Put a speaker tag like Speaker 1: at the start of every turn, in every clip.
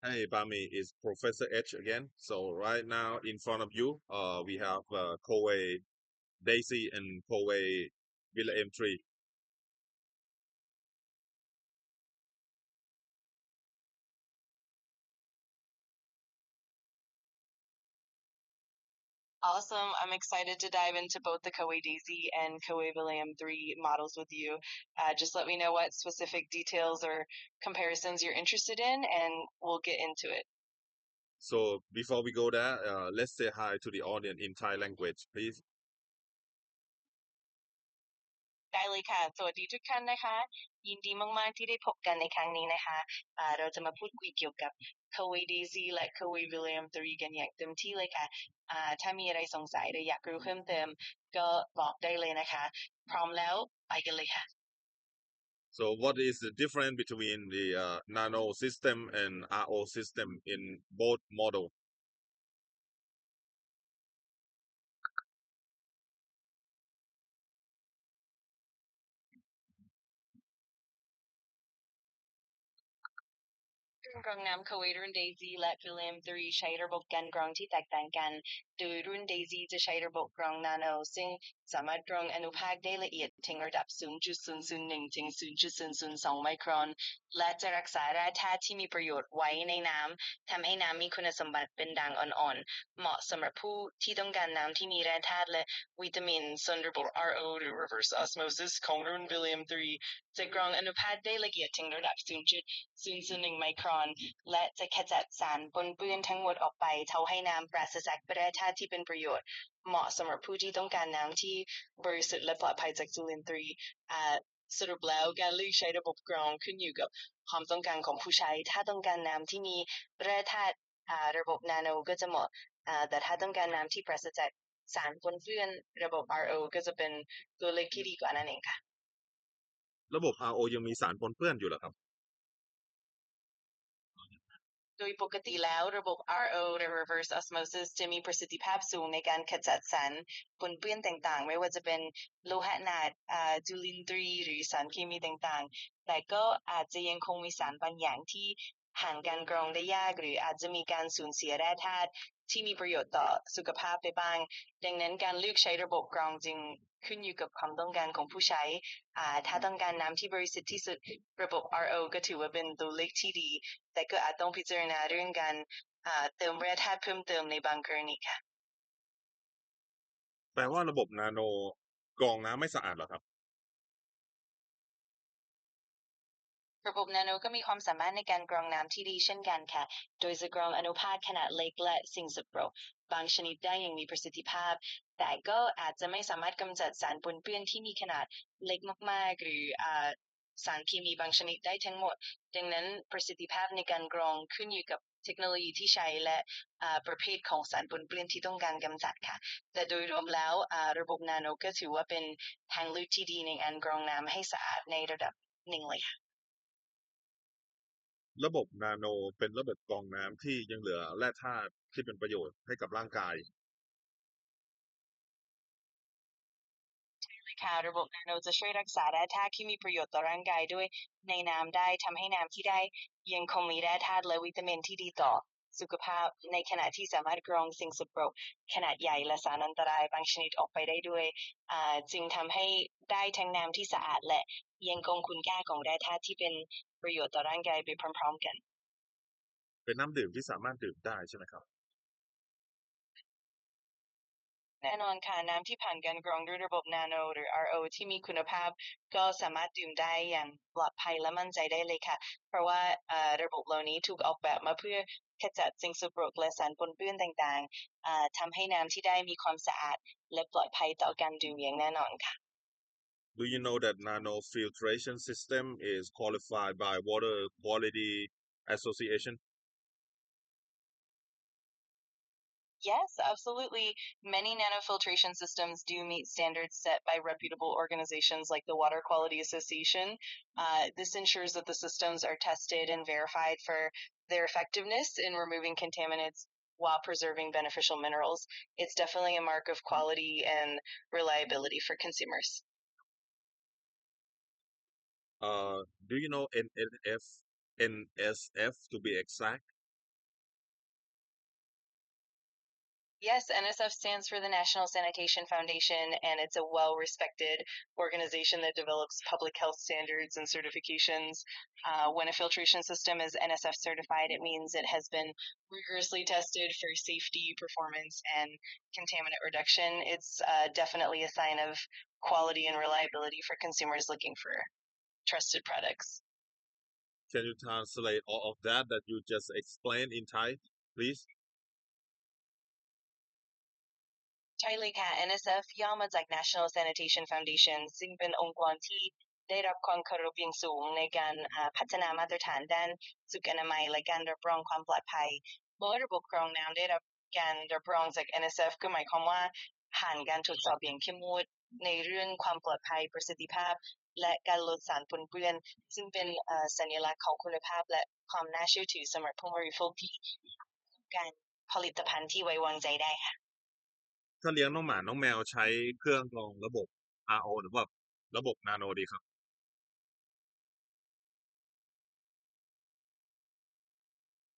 Speaker 1: Hey, Bami, it's Professor H again. So right now in front of you, we have Coway Daisy and Coway Villaem3.
Speaker 2: Awesome. I'm excited to dive into both the Coway Daisy and Coway Villaem 3 models with you. Just let me know what specific details or comparisons you're interested in, and we'll get into it.
Speaker 1: So before we go there, let's say hi to the audience in Thai language, please.
Speaker 2: ได้เลยค่ะสวัสดีทุกท่านนะคะยินดีมากๆที่ได้พบกันในครั้งนี้นะคะเราจะมาพูดคุยเกี่ยวกับ Coway Daisy และ Coway Villaem 3กันอย่างเต็มที่เลยค่ะถ้ามีอะไรสงสัยหรืออยากรู้เพิ่มเติมก็บอกได้เลยนะคะพร้อมแล้วไปกันเลยค่ะ
Speaker 1: So what is the difference between the nano system and RO system in both model?
Speaker 2: เครื่องกรองน้ำ Coway รุ่น Daisy และ Villaem 3ใช้ระบบการกรองที่แตกต่างกัน โดยรุ่น Daisy จะใช้ระบบกรองนาโนซึ่งสามารถกรองอนุภาคได้ละเอียดถึงระดับ 0.001 ถึง 0.002 ไมครอน และจะรักษาแร่ธาตุที่มีประโยชน์ไว้ในน้ำทำให้น้ำมีคุณสมบัติเป็นด่างอ่อนๆ เหมาะสำหรับผู้ที่ต้องการน้ำที่มีแร่ธาตุและวิตามินส่วนระบบ RO หรือ reverse osmosis ของรุ่น Villaem 3จะกรองอนุภาคได้ละเอียดถึงระดับ 0.001 ไมครอน และจะขจัดสารปนเปื้อนทั้งหมดออกไปทำให้น้ำปราศจากแร่ธาตุที่เป็นประโยชน์เหมาะสำหรับผู้ที่ต้องการน้ำที่บริสุทธิ์และปลอดภัยจากจุลินทรีย์สรุปแล้วการเลือกใช้ระบบกรองขึ้นอยู่กับความต้องการของผู้ใช้ถ้าต้องการน้ำที่มีแร่ธาตุระบบนาโนก็จะเหมาะแต่ถ้าต้องการน้ำที่ปราศจากสารปนเปื้อนระบบ RO ก็จะเป็นตัวเลือกที่ดีกว่านั่นเองค่ะ
Speaker 1: ระบบ RO ยังมีสารปนเปื้อนอยู่เหรอครับ
Speaker 2: โดยปกติแล้วระบบ RO หรือ reverse osmosis จะมีประสิทธิภาพสูงในการขจัดสารปนเปื้อนต่างๆไม่ว่าจะเป็นโลหะหนักจุลินทรีย์หรือสารเคมีต่างๆแต่ก็อาจจะยังคงมีสารบางอย่างที่ผ่านการกรองได้ยากหรืออาจจะมีการสูญเสียแร่ธาตุที่มีประโยชน์ต่อสุขภาพไปบ้างดังนั้นการเลือกใช้ระบบกรองจึงขึ้นอยู่กับความต้องการของผู้ใช้ถ้าต้องการน้ำที่บริสุทธิ์ที่สุดระบบ RO ก็ถือว่าเป็นตัวเลือกที่ดีแต่ก็อาจต้องพิจารณาเรื่องการเติมแร่ธาตุเพิ่มเติมในบางกรณีค่ะ
Speaker 1: แปลว่าระบบนาโนกรองน้ำไม่สะอาดเหรอครับ
Speaker 2: ระบบนาโนก็มีความสามารถในการกรองน้ำที่ดีเช่นกันค่ะโดยจะกรองอนุภาคขนาดเล็กและสิ่งสกปรกบางชนิดได้อย่างมีประสิทธิภาพแต่ก็อาจจะไม่สามารถกำจัดสารปนเปื้อนที่มีขนาดเล็กมากๆหรือสารเคมีบางชนิดได้ทั้งหมดดังนั้นประสิทธิภาพในการกรองขึ้นอยู่กับเทคโนโลยีที่ใช้และประเภทของสารปนเปื้อนที่ต้องการกำจัดค่ะแต่โดยรวมแล้วระบบนาโนก็ถือว่าเป็นทางเลือกที่ดีในการกรองน้ำให้สะอาดในระดับหนึ่งเลยค่ะ
Speaker 1: ระบบนาโนเป็นระบบกรองน้ำที่ยังเหลือแร่ธาตุที่เป็นประโยชน์ให้กับร่างกาย
Speaker 2: ค่ะระบบนาโนจะช่วยรักษาแร่ธาตุที่มีประโยชน์ต่อร่างกายด้วยในน้ำได้ทำให้น้ำที่ได้ยังคงมีแร่ธาตุและวิตามินที่ดีต่อสุขภาพในขณะที่สามารถกรองสิ่งสกปรกขนาดใหญ่และสารอันตรายบางชนิดออกไปได้ด้วยจึงทำให้ได้ทั้งน้ำที่สะอาดและยังคงคุณค่าของแร่ธาตุที่เป็นประโยชน์ต่อร่างกายไปพร้อมๆกัน
Speaker 1: เป็นน้ำดื่มที่สามารถดื่มได้ใช่ไหมครับ
Speaker 2: แน่นอนค่ะน้ำที่ผ่านการกรองด้วยระบบนาโนหรือ RO ที่มีคุณภาพก็สามารถดื่มได้อย่างปลอดภัยและมั่นใจได้เลยค่ะเพราะว่าระบบเหล่านี้ถูกออกแบบมาเพื่อขจัดสิ่งสกปรกและสารปนเปื้อนต่างๆทำให้น้ำที่ได้มีความสะอาดและปลอดภัยต่อการดื่มอย่างแน่นอนค่ะ
Speaker 1: Do you know that nano filtration system is qualified by Water Quality Association?
Speaker 2: Yes, absolutely. Many nanofiltration systems do meet standards set by reputable organizations like the Water Quality Association. This ensures that the systems are tested and verified for their effectiveness in removing contaminants while preserving beneficial minerals. It's definitely a mark of quality and reliability for consumers.
Speaker 1: Do you know NNF? NSF to be exact.
Speaker 2: Yes, NSF stands for the National Sanitation Foundation, and it's a well-respected organization that develops public health standards and certifications. When a filtration system is NSF certified, it means it has been rigorously tested for safety, performance, and contaminant reduction. It's definitely a sign of quality and reliability for consumers looking for trusted products.
Speaker 1: Can you translate all of that you just explained in Thai, please?
Speaker 2: ใช่เลยค่ะ NSF ย่อมาจาก National Sanitation Foundation ซึ่งเป็นองค์กรที่ได้รับความเคารพอย่างสูงในการพัฒนามาตรฐานด้านสุขอนามัยและการรับรองความปลอดภัยเมื่อระบบกรองน้ำได้รับการรับรองจาก NSF ก็หมายความว่าผ่านการตรวจสอบอย่างเข้มงวดในเรื่องความปลอดภัยประสิทธิภาพและการลดสารปนเปื้อนซึ่งเป็นสัญลักษณ์ของคุณภาพและความน่าเชื่อถือสำหรับผู้บริโภคที่ต้องการผลิตภัณฑ์ที่ไว้วางใจได้ค่ะ
Speaker 1: ถ้าเลี้ยงน้องหมาน้องแมวใช้เครื่องกรองระบบ RO หรือว่าระบบนาโนดีครับ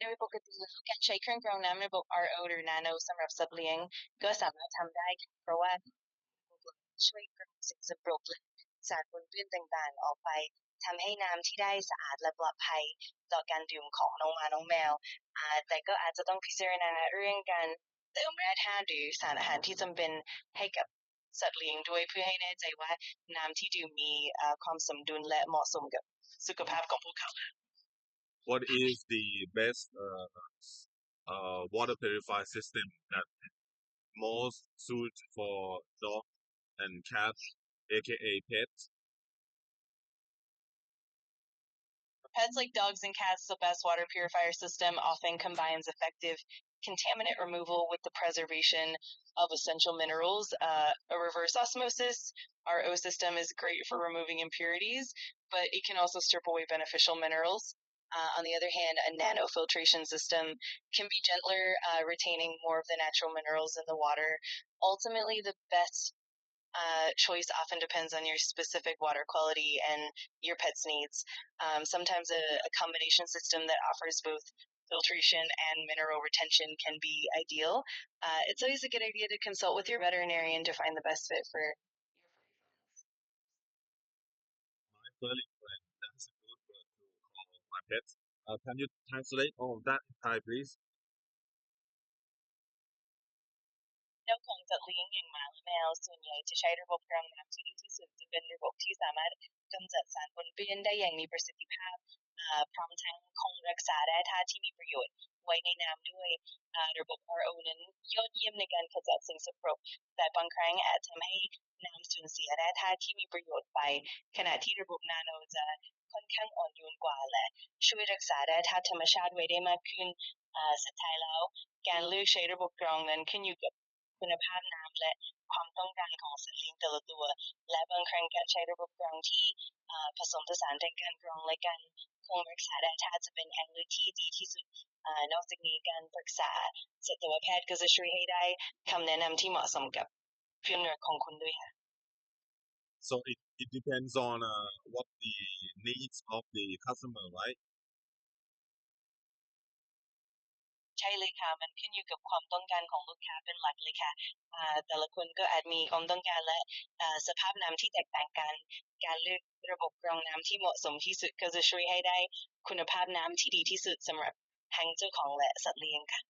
Speaker 2: โดยปกติแล้วการใช้เครื่องกรองน้ำระบบ RO หรือ Nano สำหรับสัตว์เลี้ยงก็สามารถทำได้เพราะว่าช่วยกรองสิ่งสกปรกและสารปนเปื้อนต่างๆออกไปทำให้น้ำที่ได้สะอาดและปลอดภัยต่อการดื่มของน้องหมาน้องแมวแต่ก็อาจจะต้องพิจารณาเรื่องการเติมแร่ธาตุหรือสารอาหารที่จำเป็นให้กับสัตว์เลี้ยงด้วยเพื่อให้แน่ใจว่าน้ำที่ดื่มมีความสมดุลและเหมาะสมกับสุขภาพของพวกเขา
Speaker 1: What is the best water purifier system that most suit for dog and cat, aka pets?
Speaker 2: Pets like dogs and cats, the best water purifier system often combines effective contaminant removal with the preservation of essential minerals. A reverse osmosis RO system is great for removing impurities, but it can also strip away beneficial minerals. On the other hand, a nanofiltration system can be gentler, retaining more of the natural minerals in the water. Ultimately, the best choice often depends on your specific water quality and your pet's needs. Sometimes a combination system that offers both filtration and mineral retention can be ideal. It's always a good idea to consult with your veterinarian to find the best fit for your
Speaker 1: My furry friend, that's a good word to call my pets. Can you translate all of that in Thai, please?
Speaker 2: เจ้าของสัตว์เลี้ยงอย่างหมาและแมวส่วนใหญ่จะใช้ระบบกรองน้ำที่ดีที่สุดจะเป็นระบบที่สามารถกำจัดสารปนเปื้อนได้อย่างมีประสิทธิภาพพร้อมทั้งคงรักษาแร่ธาตุที่มีประโยชน์ไว้ในน้ำด้วยระบบ RO นั้นยอดเยี่ยมในการขจัดสิ่งสกปรกแต่บางครั้งอาจทำให้น้ำสูญเสียแร่ธาตุที่มีประโยชน์ไปขณะที่ระบบนาโนจะค่อนข้างอ่อนโยนกว่าและช่วยรักษาแร่ธาตุธรรมชาติไว้ได้มากขึ้นสุดท้ายแล้วการเลือกใช้ระบบกรองนั้นขึ้นอยู่กับคุณภาพน้ำและความต้องการของสัตว์เลี้ยงแต่ละตัวและบางครั้งการใช้ระบบกรองที่ผสมผสานทั้งการกรองและการคงรักษาแร่ธาตุจะเป็นทางเลือกที่ดีที่สุดนอกจากนี้การปรึกษาสัตวแพทย์ก็จะช่วยให้ได้คำแนะนำที่เหมาะสมกับสุนัขของคุณด้วยค่ะ
Speaker 1: So it depends on what the needs of the customer, right?
Speaker 2: ใช่เลยค่ะมันขึ้นอยู่กับความต้องการของลูกค้าเป็นหลักเลยค่ะแต่ละคนก็อาจมีความต้องการและสภาพน้ำที่แตกต่างกันการเลือกระบบกรองน้ำที่เหมาะสมที่สุดก็จะช่วยให้ได้คุณภาพน้ำที่ดีที่สุดสำหรับทั้งเจ้าของและสัตว์เลี้ยงค่ะ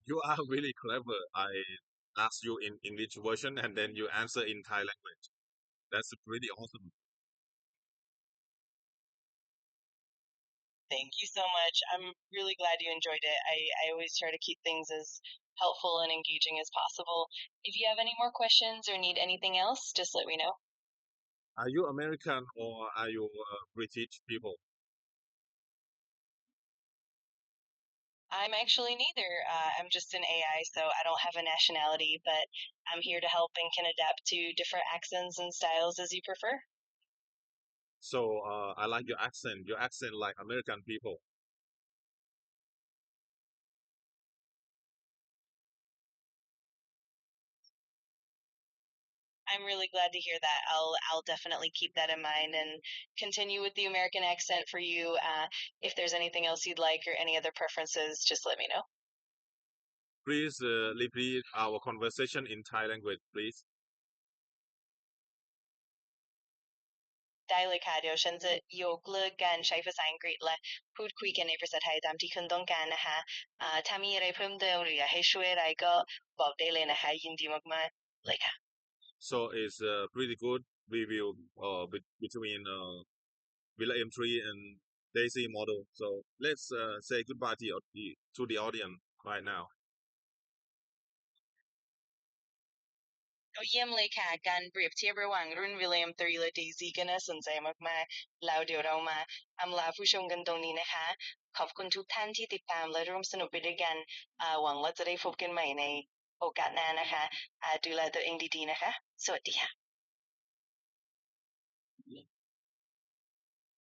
Speaker 1: You are really clever. I asked you in English version and then you answer in Thai language. That's pretty awesome.
Speaker 2: Thank you so much. I'm really glad you enjoyed it. I always try to keep things as helpful and engaging as possible. If you have any more questions or need anything else, just let me know.
Speaker 1: Are you American or are you British people?
Speaker 2: I'm actually neither. I'm just an AI, so I don't have a nationality, but I'm here to help and can adapt to different accents and styles as you prefer.
Speaker 1: So I like your accent. Your accent like American people.
Speaker 2: I'm really glad to hear that. I'll definitely keep that in mind and continue with the American accent for you. If there's anything else you'd like or any other preferences, just let me know.
Speaker 1: Please repeat our conversation in Thai language, please.
Speaker 2: ได้เลยค่ะเดี๋ยวฉันจะยกเลิกการใช้ภาษาอังกฤษและพูดคุยกันในภาษาไทยตามที่คุณต้องการนะคะถ้ามีอะไรเพิ่มเติมหรืออยากให้ช่วยอะไรก็บอกได้เลยนะคะยินดีมากๆเลยค่ะ
Speaker 1: So it's pretty good review between Villaem3 and Dazzie model. So let's say goodbye to the audience right now.
Speaker 2: เยี่ยมเลยค่ะการเปรียบเทียบระหว่างรุ่น Villaem3 และ Dazzie ก็น่าสนใจมากๆแล้วเดี๋ยวเรามาอำลาผู้ชมกันตรงนี้นะคะขอบคุณทุกท่านที่ติดตามและร่วมสนุกไปด้วยกันหวังว่าจะได้พบกันใหม่ในโอกาสหน้านะคะดูแลตัวเองดีๆนะคะสวัสดีค่ะ